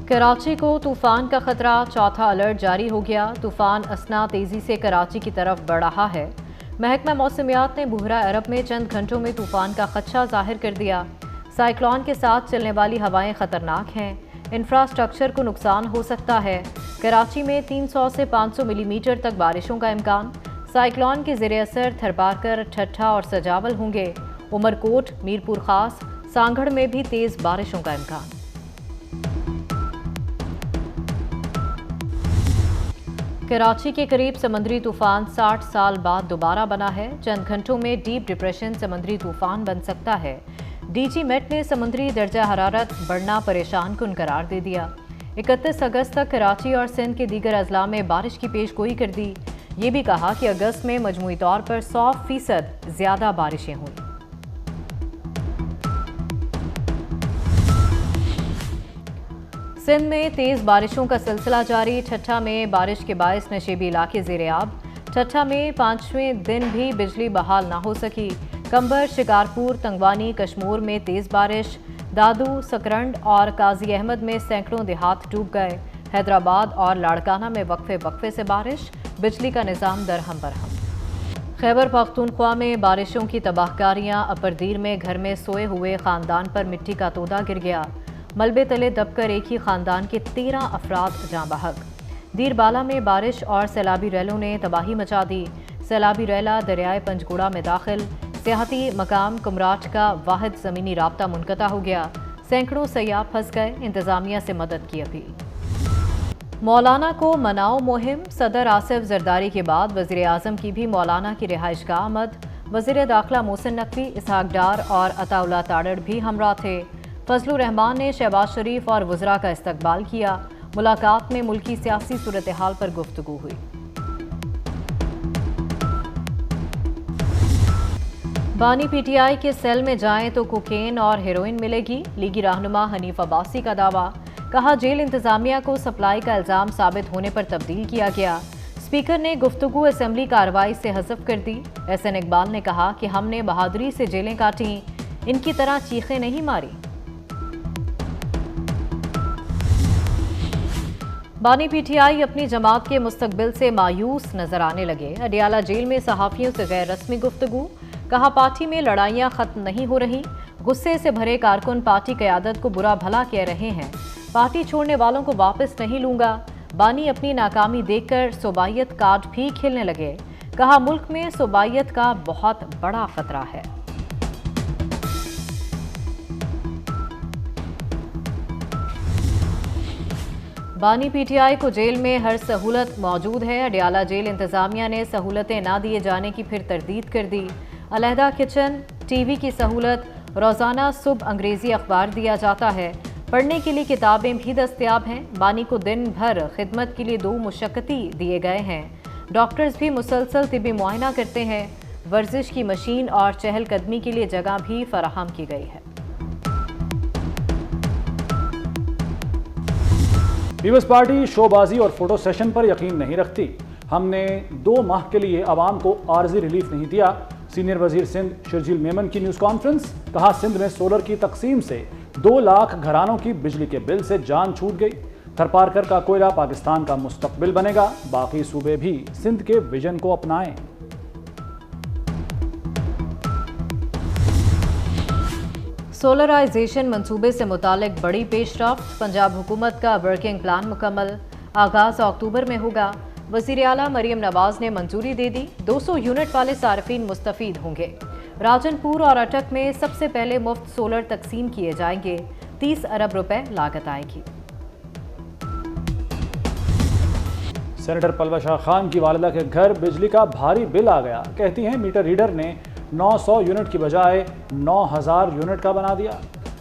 कराची को तूफान का खतरा, चौथा अलर्ट जारी हो गया। तूफान असना तेजी से कराची की तरफ बढ़ रहा है। महकमा मौसमियात ने बुहरा अरब में चंद घंटों में तूफान का खदशा जाहिर कर दिया। साइक्लोन के साथ चलने वाली हवाएं खतरनाक हैं। इंफ्रास्ट्रक्चर को नुकसान हो सकता है। कराची में 300 से 500 मिलीमीटर तक बारिशों का इम्कान। साइक्लोन के ज़ेरे असर थरपारकर, ठट्ठा और सजावल होंगे। उमरकोट, मीरपुर खास, सांगढ़ में भी तेज़ बारिशों का इम्कान। कराची के करीब समुद्री तूफान 60 साल बाद दोबारा बना है। चंद घंटों में डीप डिप्रेशन समुद्री तूफान बन सकता है। डीजी मेट ने समुद्री दर्जा हरारत बढ़ना परेशान कुन करार दे दिया। 31 अगस्त तक कराची और सिंध के दीगर अजला में बारिश की पेशगोई कर दी। ये भी कहा कि अगस्त में मजमूई तौर पर 100% ज़्यादा बारिशें हुई। सिंध में तेज़ बारिशों का सिलसिला जारी। ठट्ठा में बारिश के बायस नशेबी इलाके ज़ेरे-आब। ठट्ठा में 5वें दिन भी बिजली बहाल ना हो सकी। कंबर, शिकारपुर, तंगवानी, कश्मूर में तेज़ बारिश। दादू, सकरंड और काजी अहमद में सैकड़ों देहात डूब गए। हैदराबाद और लाड़काना में वक्फे से बारिश। बिजली का निज़ाम दरहम बरहम। खैबर पख्तूनख्वा में बारिशों की तबाहकारियाँ। अपरदीर में घर में सोए हुए ख़ानदान पर मिट्टी का तोदा गिर गया। मलबे तले दबकर एक ही खानदान के 13 अफराद जाँ बहक। दीरबाला में बारिश और सैलाबी रैलों ने तबाही मचा दी। सैलाबी रैला दरियाए पंजगुड़ा में दाखिल। सियाहती मकाम कुमराट का वाहिद ज़मीनी राब्ता मुनक़ता हो गया। सैकड़ों सयाह फंस गए। इंतज़ामिया से मदद की अपील। मौलाना को मनाओ मुहिम। सदर आसिफ जरदारी के बाद वज़ीर आज़म की भी मौलाना की रिहाइशगाह आमद। वज़ीर दाखिला मोहसिन नकवी, इसहाक डार और अताउल्लाह ताड़ड़ भी हमरा थे। फजलुर रहमान ने शहबाज शरीफ और वज़रा का इस्तकबाल किया। मुलाकात में मुल्की सियासी सूरत हाल पर गुफ्तगू हुई। बानी पीटीआई के सेल में जाएं तो कोकेन और हेरोइन मिलेगी। लीगी रहनुमा हनीफ अब्बासी का दावा। कहा जेल इंतजामिया को सप्लाई का इल्ज़ाम साबित होने पर तब्दील किया गया। स्पीकर ने गुफ्तगू असेंबली कार्रवाई से हज़फ कर दी। एहसन इकबाल ने कहा कि हमने बहादुरी से जेलें काटी, इनकी तरह चीखें नहीं मारी। बानी पीटीआई अपनी जमात के मुस्तकबिल से मायूस नजर आने लगे। अडियाला जेल में सहाफ़ियों से गैर रस्मी गुफ्तगू। कहा पार्टी में लड़ाइयाँ ख़त्म नहीं हो रही। गुस्से से भरे कारकुन पार्टी क़यादत को बुरा भला कह रहे हैं। पार्टी छोड़ने वालों को वापस नहीं लूँगा। बानी अपनी नाकामी देखकर सूबाइयत कार्ड भी खेलने लगे। कहा मुल्क में सूबाइयत का बहुत बड़ा खतरा है। बानी पीटीआई को जेल में हर सहूलत मौजूद है। अडियाला जेल इंतजामिया ने सहूलतें ना दिए जाने की फिर तरदीद कर दी। अलहदा किचन, टीवी की सहूलत, रोज़ाना सुबह अंग्रेज़ी अखबार दिया जाता है। पढ़ने के लिए किताबें भी दस्तयाब हैं। बानी को दिन भर खिदमत के लिए 2 मुशक्कती दिए गए हैं। डॉक्टर्स भी मुसलसल तिबी मुआयना करते हैं। वर्जिश की मशीन और चहलकदमी के लिए जगह भी फराहम की गई है। पीपल्स पार्टी शोबाजी और फोटो सेशन पर यकीन नहीं रखती। हमने 2 माह के लिए आवाम को आर्जी रिलीफ नहीं दिया। सीनियर वजीर सिंध शर्जील मेमन की न्यूज़ कॉन्फ्रेंस। कहा सिंध में सोलर की तकसीम से 2 लाख घरानों की बिजली के बिल से जान छूट गई। थरपारकर का कोयला पाकिस्तान का मुस्तकबिल बनेगा। बाकी सूबे भी सिंध के विजन को अपनाएं। सोलराइजेशन मंसूबे से मुतालिक बड़ी पेशरफ्त। पंजाब हुकूमत का वर्किंग प्लान मुकम्मल। आगाज़ अक्टूबर में होगा। वज़ीर आला मरियम नवाज ने मंजूरी दे दी। 200 यूनिट वाले सार्फिन मुस्तफ़ीद होंगे। राजनपुर और अटक में सबसे पहले मुफ्त सोलर तकसीम किए जाएंगे। 30 अरब रुपए लागत आएगी। सेनेटर पलवा शाह खान की वालिदा के घर बिजली का भारी बिल आ गया। कहती हैं मीटर रीडर ने 900 यूनिट की बजाय 9000 यूनिट का बना दिया।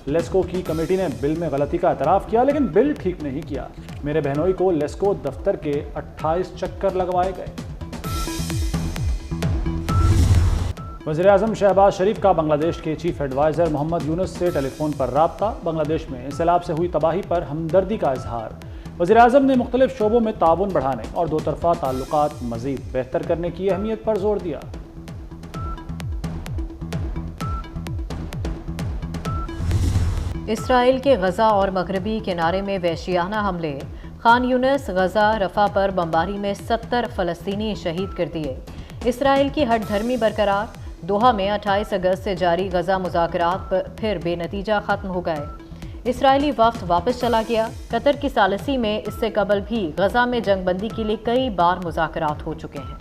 लेस्को की कमेटी ने बिल में गलती का एतराफ़ किया, लेकिन बिल ठीक नहीं किया। मेरे बहनोई को लेस्को दफ्तर के 28 चक्कर लगवाए गए। वज़ीर आज़म शहबाज शरीफ का बांग्लादेश के चीफ एडवाइज़र मोहम्मद यूनुस से टेलीफोन पर राब्ता। बांग्लादेश में सैलाब से हुई तबाही पर हमदर्दी का इजहार। वज़ीर आज़म ने मुख्तलिफ शोबों में ताउन बढ़ाने और 2 तरफ़ा ताल्लुकात मज़ीद बेहतर करने की अहमियत पर जोर दिया। इसराइल के गजा और मगरबी किनारे में वहशियाना हमले। खान यूनिस, गजा, रफा पर बमबारी में 70 फ़लस्तीनी शहीद कर दिए। इसराइल की हठधर्मी बरकरार। दोहा में 28 अगस्त से जारी गजा मुज़ाकरात फिर बेनतीजा ख़त्म हो गए। इसराइली वफ़द वापस चला गया। कतर की सालसी में इससे कबल भी गजा में जंगबंदी के लिए कई बार मुज़ाकरात हो चुके हैं।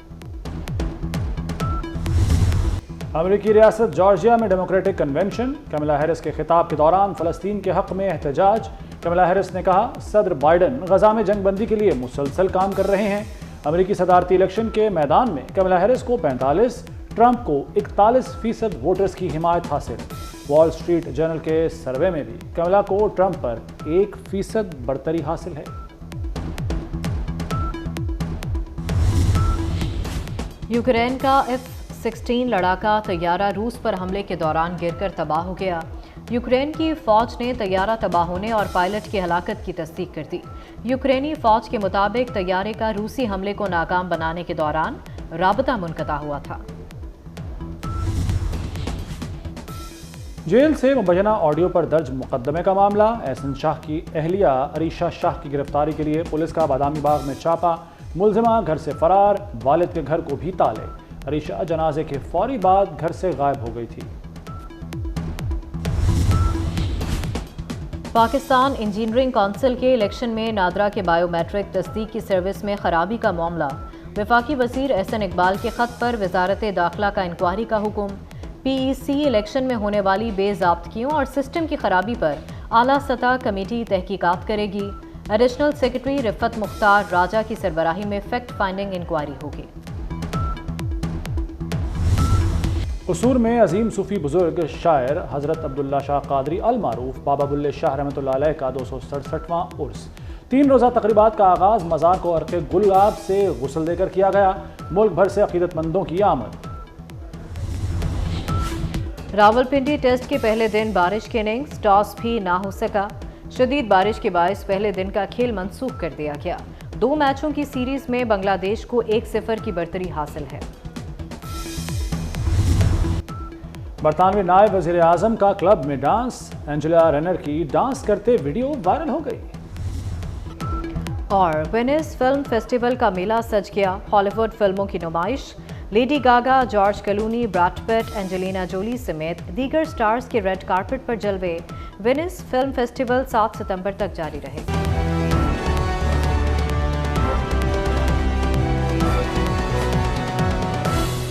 अमेरिकी रियासत जॉर्जिया में डेमोक्रेटिक कन्वेंशन। कमला हैरिस के खिताब के दौरान फ़लस्तीन के हक़ में एहतजाज। कमला हैरिस ने कहा, सदर बाइडन गजा में जंगबंदी के लिए मुसलसल काम कर रहे हैं। अमेरिकी सदारती इलेक्शन के मैदान में कमला हैरिस को 45, ट्रंप को 41% वोटर्स की हिमायत हासिल। वॉल स्ट्रीट जर्नल के सर्वे में भी कमला को ट्रंप पर 1% बढ़तरी हासिल है। यूक्रेन का F-16 लड़ाका तैयारा रूस पर हमले के दौरान गिरकर तबाह हो गया। यूक्रेन की फौज ने तैयारा तबाह होने और पायलट की हलाकत की तस्दीक कर दी। यूक्रेनी फौज के मुताबिक तैयारे का रूसी हमले को नाकाम बनाने के दौरान राबता मुनक़ता हुआ था। जेल से मुबैना ऑडियो पर दर्ज मुकदमे का मामला। एहसन शाह की अहलिया अरीशा शाह की गिरफ्तारी के लिए पुलिस का बादामी बाग में छापा। मुलजिमा घर से फरार, वालिद के घर को भी ताले। अरीशा जनाजे के फौरी बाद घर से गायब हो गई थी। पाकिस्तान इंजीनियरिंग काउंसिल के इलेक्शन में नादरा के बायोमेट्रिक तस्दीक की सर्विस में खराबी का मामला। वफाकी वजीर एहसन इकबाल के खत पर वजारत दाखिला का इंक्वायरी का हुक्म। PEC इलेक्शन में होने वाली बेज़ाब्तगियों और सिस्टम की खराबी पर आला सतह कमेटी तहकीकात करेगी। एडिशनल सेक्रेटरी रिफत मुख्तार राजा की सरबराही में फैक्ट फाइंडिंग इंक्वायरी होगी। कसूर में अजीम सूफी बुजुर्ग शायर हज़रत अब्दुल्ला शाह कादरी अल मारूफ बाबा बुल्ले शाह रहमतुल्लाह अलैह का 267वां उर्स। 3 रोज़ा तकरीबात का आगाज़ मज़ार को अर्क़े गुलगाब से गुस्ल देकर किया गया। मुल्क भर से अक़ीदतमंदों की आमद। रावलपिंडी टेस्ट के पहले दिन बारिश की इनिंग्स, टॉस भी ना हो सका। शदीद बारिश के बायस पहले दिन का खेल मनसूख कर दिया गया। 2 मैचों की सीरीज में बांग्लादेश को 1-0 की बढ़तरी हासिल है। बरतानवी नायब वज़ीर आज़म का क्लब में डांस। एंजेला रेनर की डांस करते वीडियो वायरल हो गई। और वेनिस फिल्म फेस्टिवल का मेला सज गया। हॉलीवुड फिल्मों की नुमाइश। Lady Gaga, George Clooney, Brad Pitt, Angelina Jolie समेत दीगर स्टार्स के रेड कार्पेट पर जलवे। वेनिस फिल्म फेस्टिवल 7 सितंबर तक जारी रहेगा।